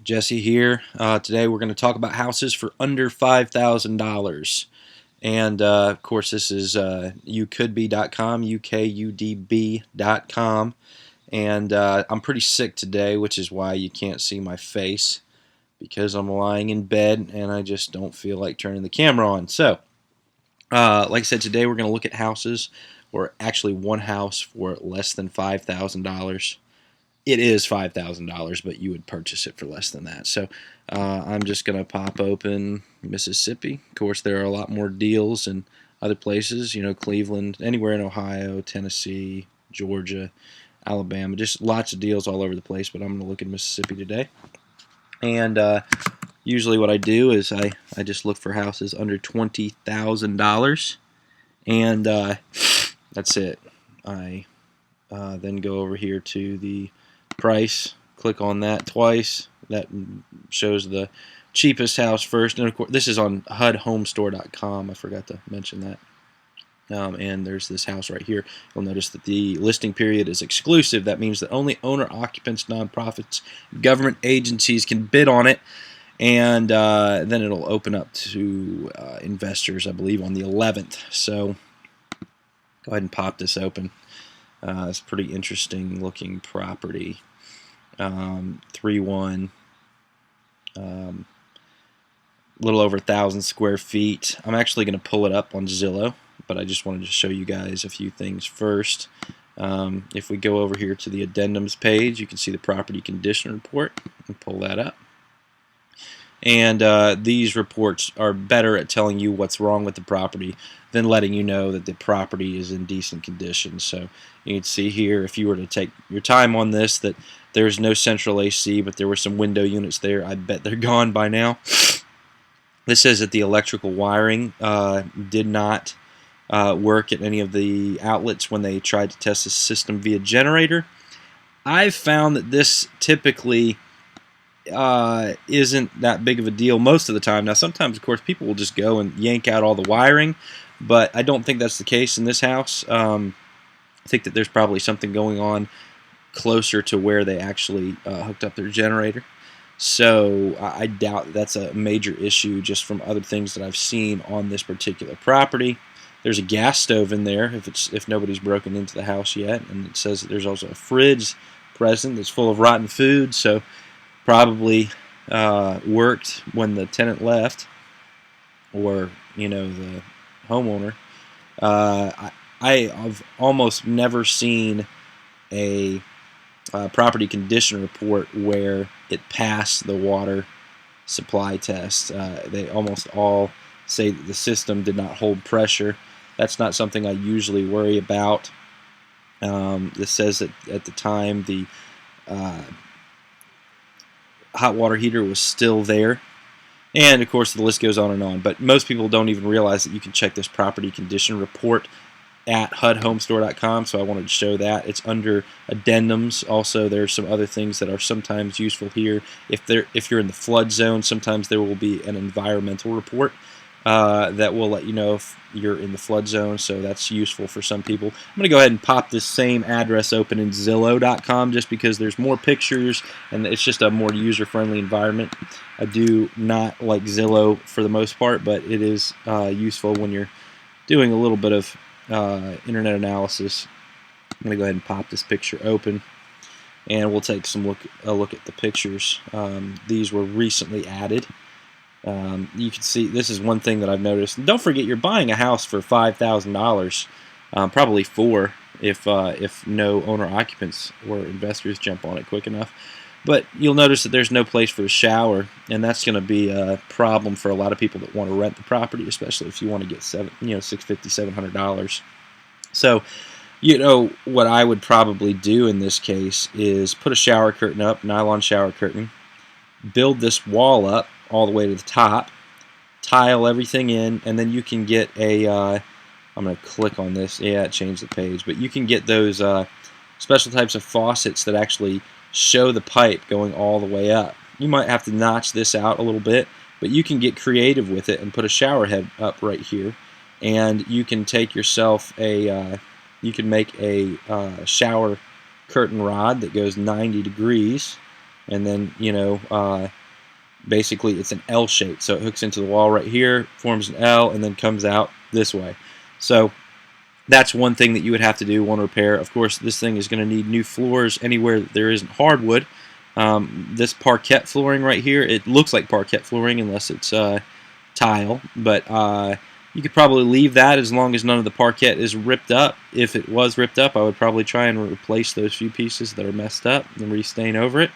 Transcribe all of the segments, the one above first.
Jesse here. Today we're going to talk about houses for under $5,000. And of course, this is youkouldbe.com, ukudb.com. And I'm pretty sick today, which is why you can't see my face, because I'm lying in bed and I just don't feel like turning the camera on. So, like I said, today we're going to look at houses, or actually one house for less than $5,000. It is $5,000, but you would purchase it for less than that. So I'm just going to pop open Mississippi. Of course, there are a lot more deals in other places, Cleveland, anywhere in Ohio, Tennessee, Georgia, Alabama, just lots of deals all over the place, but I'm going to look at Mississippi today. And usually what I do is I just look for houses under $20,000, and that's it. I then go over here to the price, click on that twice. That shows the cheapest house first, and of course this is on HUDHomestore.com. I forgot to mention that. And there's this house right here. You'll notice that the listing period is exclusive. That means that only owner-occupants, nonprofits, government agencies can bid on it, and then it'll open up to investors, I believe, on the 11th. So go ahead and pop this open. It's a pretty interesting looking property. 3-1, a little over 1,000 square feet. I'm actually going to pull it up on Zillow, but I just wanted to show you guys a few things first. If we go over here to the addendums page, you can see the property condition report, and pull that up. And these reports are better at telling you what's wrong with the property than letting you know that the property is in decent condition. So you can see here, if you were to take your time on this, that there's no central AC, but there were some window units there. I bet they're gone by now. This says that the electrical wiring did not work at any of the outlets when they tried to test the system via generator. I've found that this typically isn't that big of a deal most of the time. Now, sometimes, of course, people will just go and yank out all the wiring, but I don't think that's the case in this house. I think that there's probably something going on closer to where they actually hooked up their generator. So I doubt that's a major issue just from other things that I've seen on this particular property. There's a gas stove in there if nobody's broken into the house yet, and it says that there's also a fridge present that's full of rotten food, so probably worked when the tenant left, or the homeowner. I've almost never seen a property condition report where it passed the water supply test. They almost all say that the system did not hold pressure. That's not something I usually worry about. This says that at the time the hot water heater was still there, and of course the list goes on and on, but most people don't even realize that you can check this property condition report at HUDHomestore.com, so I wanted to show that. It's under addendums. Also, there's some other things that are sometimes useful here. If you're in the flood zone, sometimes there will be an environmental report that will let you know if you're in the flood zone, so that's useful for some people. I'm going to go ahead and pop this same address open in Zillow.com just because there's more pictures and it's just a more user-friendly environment. I do not like Zillow for the most part, but it is useful when you're doing a little bit of internet analysis. I'm going to go ahead and pop this picture open, and we'll take a look at the pictures. These were recently added. You can see this is one thing that I've noticed. And don't forget, you're buying a house for $5,000, probably $4,000 if no owner occupants or investors jump on it quick enough. But you'll notice that there's no place for a shower, and that's going to be a problem for a lot of people that want to rent the property, especially if you want to get $650, $700. So, what I would probably do in this case is put a shower curtain up, nylon shower curtain, build this wall up all the way to the top, tile everything in, and then you can get a, I'm going to click on this, yeah, it changed the page, but you can get those special types of faucets that actually show the pipe going all the way up. You might have to notch this out a little bit, but you can get creative with it and put a shower head up right here, and you can take yourself you can make a shower curtain rod that goes 90 degrees, and then basically it's an L shape, so it hooks into the wall right here, forms an L, and then comes out this way. So that's one thing that you would have to do, one repair. Of course, this thing is going to need new floors anywhere that there isn't hardwood. This parquet flooring right here, it looks like parquet flooring unless it's tile, but you could probably leave that as long as none of the parquet is ripped up. If it was ripped up, I would probably try and replace those few pieces that are messed up and restain over it.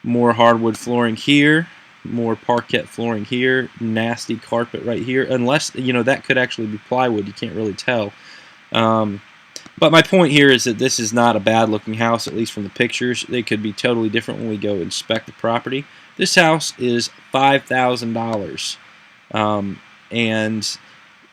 More hardwood flooring here, more parquet flooring here, nasty carpet right here, unless, that could actually be plywood, you can't really tell. But my point here is that this is not a bad looking house, at least from the pictures. They could be totally different when we go inspect the property. This house is $5,000, and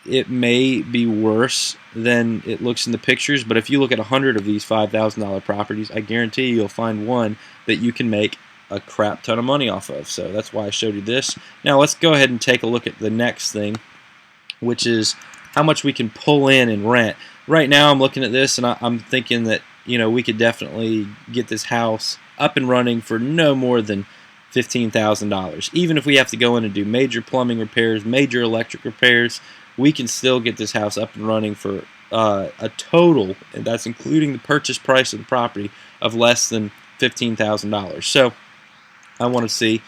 it may be worse than it looks in the pictures, but if you look at 100 of these $5,000 properties, I guarantee you'll find one that you can make a crap ton of money off of. So that's why I showed you this. Now let's go ahead and take a look at the next thing, which is how much we can pull in and rent. Right now I'm looking at this and I'm thinking that we could definitely get this house up and running for no more than $15,000. Even if we have to go in and do major plumbing repairs, major electric repairs, we can still get this house up and running for a total, and that's including the purchase price of the property, of less than $15,000. So I want to see,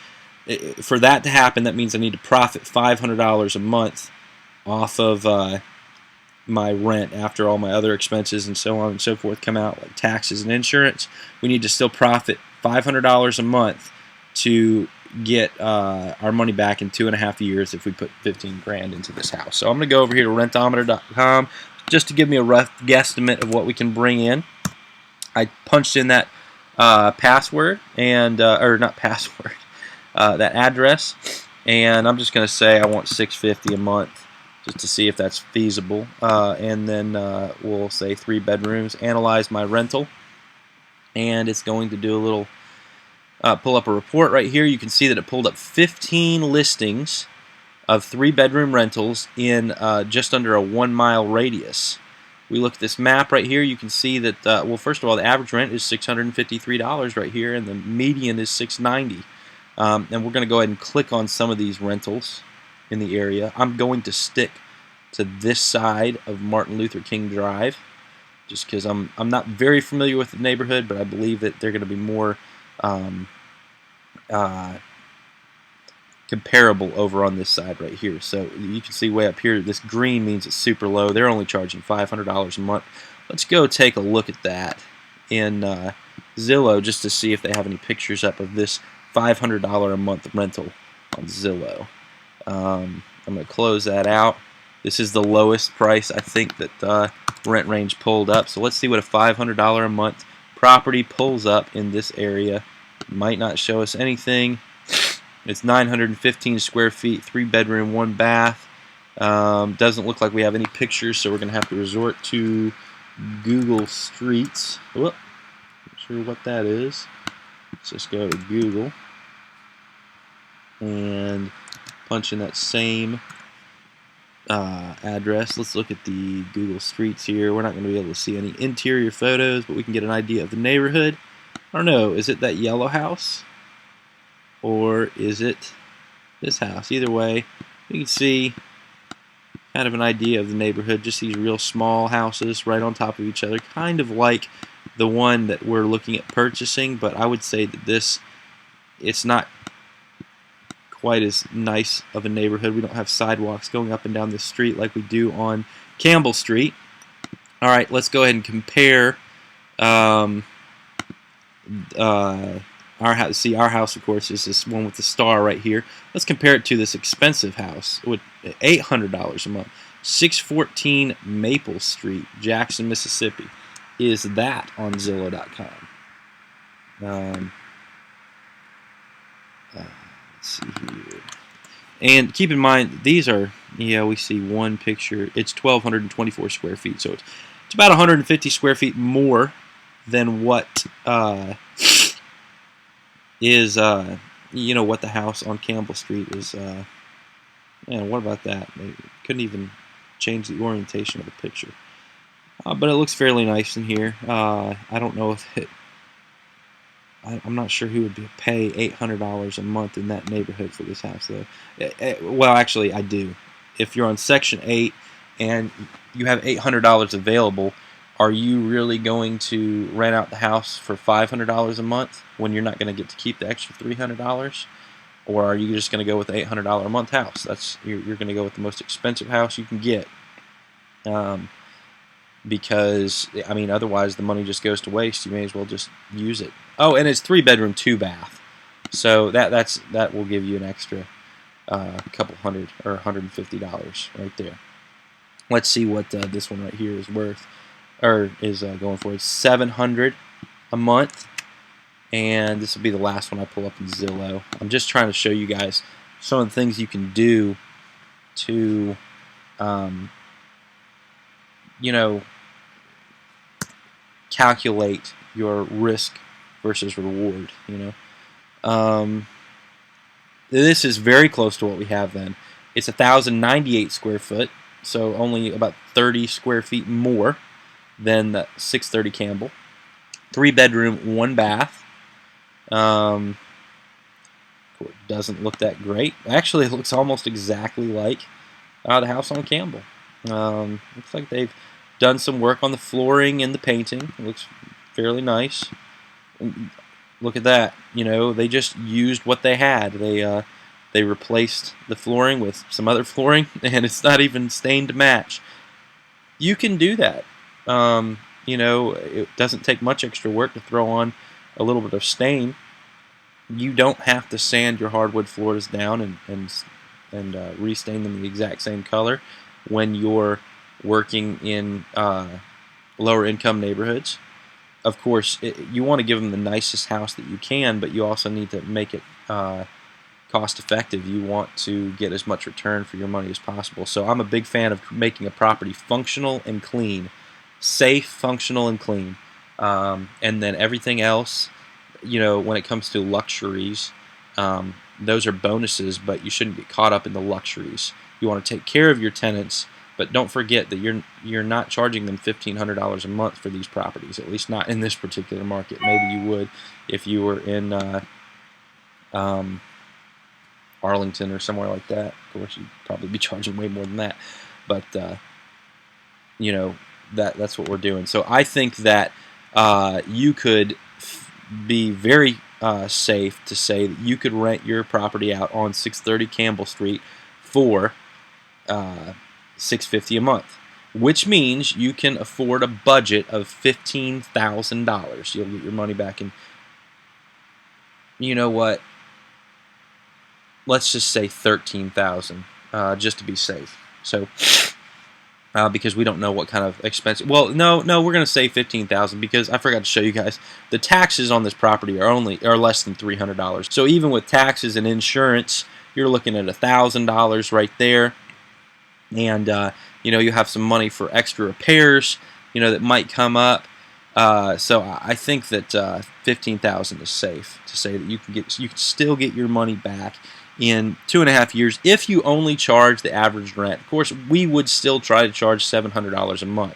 for that to happen, that means I need to profit $500 a month off of my rent after all my other expenses and so on and so forth come out, like taxes and insurance. We need to still profit $500 a month to get our money back in 2.5 years if we put 15 grand into this house. So I'm going to go over here to rentometer.com just to give me a rough guesstimate of what we can bring in. I punched in that password and or not password, that address, and I'm just going to say I want $650 a month just to see if that's feasible, and then we'll say 3 bedrooms. Analyze my rental, and it's going to do a little pull up a report right here. You can see that it pulled up 15 listings of 3-bedroom rentals in just under a 1-mile radius. We look at this map right here, you can see that, well, first of all, the average rent is $653 right here, and the median is $690. And we're going to go ahead and click on some of these rentals in the area. I'm going to stick to this side of Martin Luther King Drive, just because I'm not very familiar with the neighborhood, but I believe that they're going to be more comparable over on this side right here. So you can see way up here, this green means it's super low. They're only charging $500 a month. Let's go take a look at that in Zillow just to see if they have any pictures up of this $500 a month rental on Zillow. I'm going to close that out. This is the lowest price I think that rent range pulled up. So let's see what a $500 a month property pulls up in this area. Might not show us anything. It's 915 square feet, 3-bedroom, 1 bath. Doesn't look like we have any pictures, so we're going to have to resort to Google Streets. Whoop, not sure what that is. Let's just go to Google and punch in that same address. Let's look at the Google Streets here. We're not going to be able to see any interior photos, but we can get an idea of the neighborhood. I don't know, is it that yellow house? Or is it this house? Either way, you can see kind of an idea of the neighborhood. Just these real small houses right on top of each other, kind of like the one that we're looking at purchasing, but I would say that it's not quite as nice of a neighborhood. We don't have sidewalks going up and down the street like we do on Campbell Street. Alright, let's go ahead and compare our house. See, our house, of course, is this one with the star right here. Let's compare it to this expensive house with $800 a month. 614 Maple Street, Jackson, Mississippi. Is that on Zillow.com? Let's see here. And keep in mind, these are, we see one picture. It's 1,224 square feet, so it's about 150 square feet more than what is what the house on Campbell Street is. What about that? They couldn't even change the orientation of the picture, but it looks fairly nice in here. I don't know if I'm not sure who would pay $800 a month in that neighborhood for this house, though. Well, actually, I do. If you're on Section 8 and you have $800 available, are you really going to rent out the house for $500 a month when you're not going to get to keep the extra $300? Or are you just going to go with the $800 a month house? You're going to go with the most expensive house you can get. Because, I mean, otherwise the money just goes to waste. You may as well just use it. Oh, and it's 3-bedroom, 2-bath. So that will give you an extra couple hundred or $150 right there. Let's see what this one right here is worth, or is going for. It's $700 a month, and this will be the last one I pull up in Zillow. I'm just trying to show you guys some of the things you can do to, you know, calculate your risk versus reward. You know, this is very close to what we have. Then it's 1,098 square foot, so only about 30 square feet more than the 630 Campbell. 3-bedroom, 1-bath. It doesn't look that great. Actually, it looks almost exactly like the house on Campbell. Looks like they've done some work on the flooring and the painting. It looks fairly nice. Look at that. You know, they just used what they had. They replaced the flooring with some other flooring, and it's not even stained to match. You can do that. You know, it doesn't take much extra work to throw on a little bit of stain. You don't have to sand your hardwood floors down and restain them the exact same color when you're working in lower income neighborhoods. Of course, you want to give them the nicest house that you can, but you also need to make it cost effective. You want to get as much return for your money as possible. So I'm a big fan of making a property functional and clean, safe, functional, and clean. And then everything else, you know, when it comes to luxuries, those are bonuses, but you shouldn't get caught up in the luxuries. You want to take care of your tenants, but don't forget that you're not charging them $1,500 a month for these properties, at least not in this particular market. Maybe you would if you were in Arlington or somewhere like that. Of course, you'd probably be charging way more than that. But you know, that's what we're doing. So I think that you could be very safe to say that you could rent your property out on 630 Campbell Street for $650 a month, which means you can afford a budget of $15,000. You'll get your money back in, you know what, let's just say $13,000 just to be safe. So because we don't know what kind of expense. Well, no, we're going to say $15,000 because I forgot to show you guys the taxes on this property are less than $300. So even with taxes and insurance, you're looking at $1,000 right there, and you know, you have some money for extra repairs, you know, that might come up. So I think that $15,000 is safe to say that you can still get your money back in 2.5 years if you only charge the average rent. Of course, we would still try to charge $700 a month,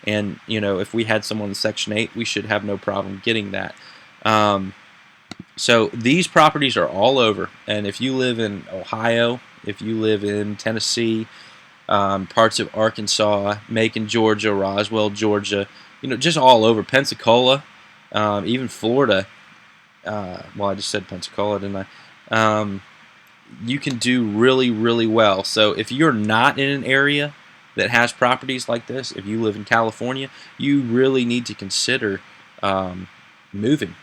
and you know, if we had someone in Section 8, we should have no problem getting that. So these properties are all over, and if you live in Ohio, if you live in Tennessee, parts of Arkansas, Macon, Georgia, Roswell, Georgia, you know, just all over, Pensacola, even Florida. Well, I just said Pensacola, didn't I? You can do really, really well. So if you're not in an area that has properties like this, if you live in California, you really need to consider moving.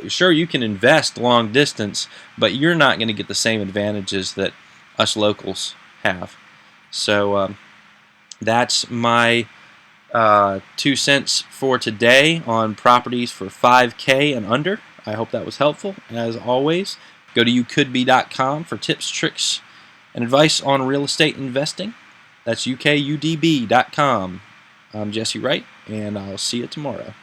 Sure, you can invest long distance, but you're not going to get the same advantages that us locals have. So that's my 2 cents for today on properties for $5K and under. I hope that was helpful. As always, go to youkouldbe.com for tips, tricks, and advice on real estate investing. That's ukudb.com. I'm Jesse Wright, and I'll see you tomorrow.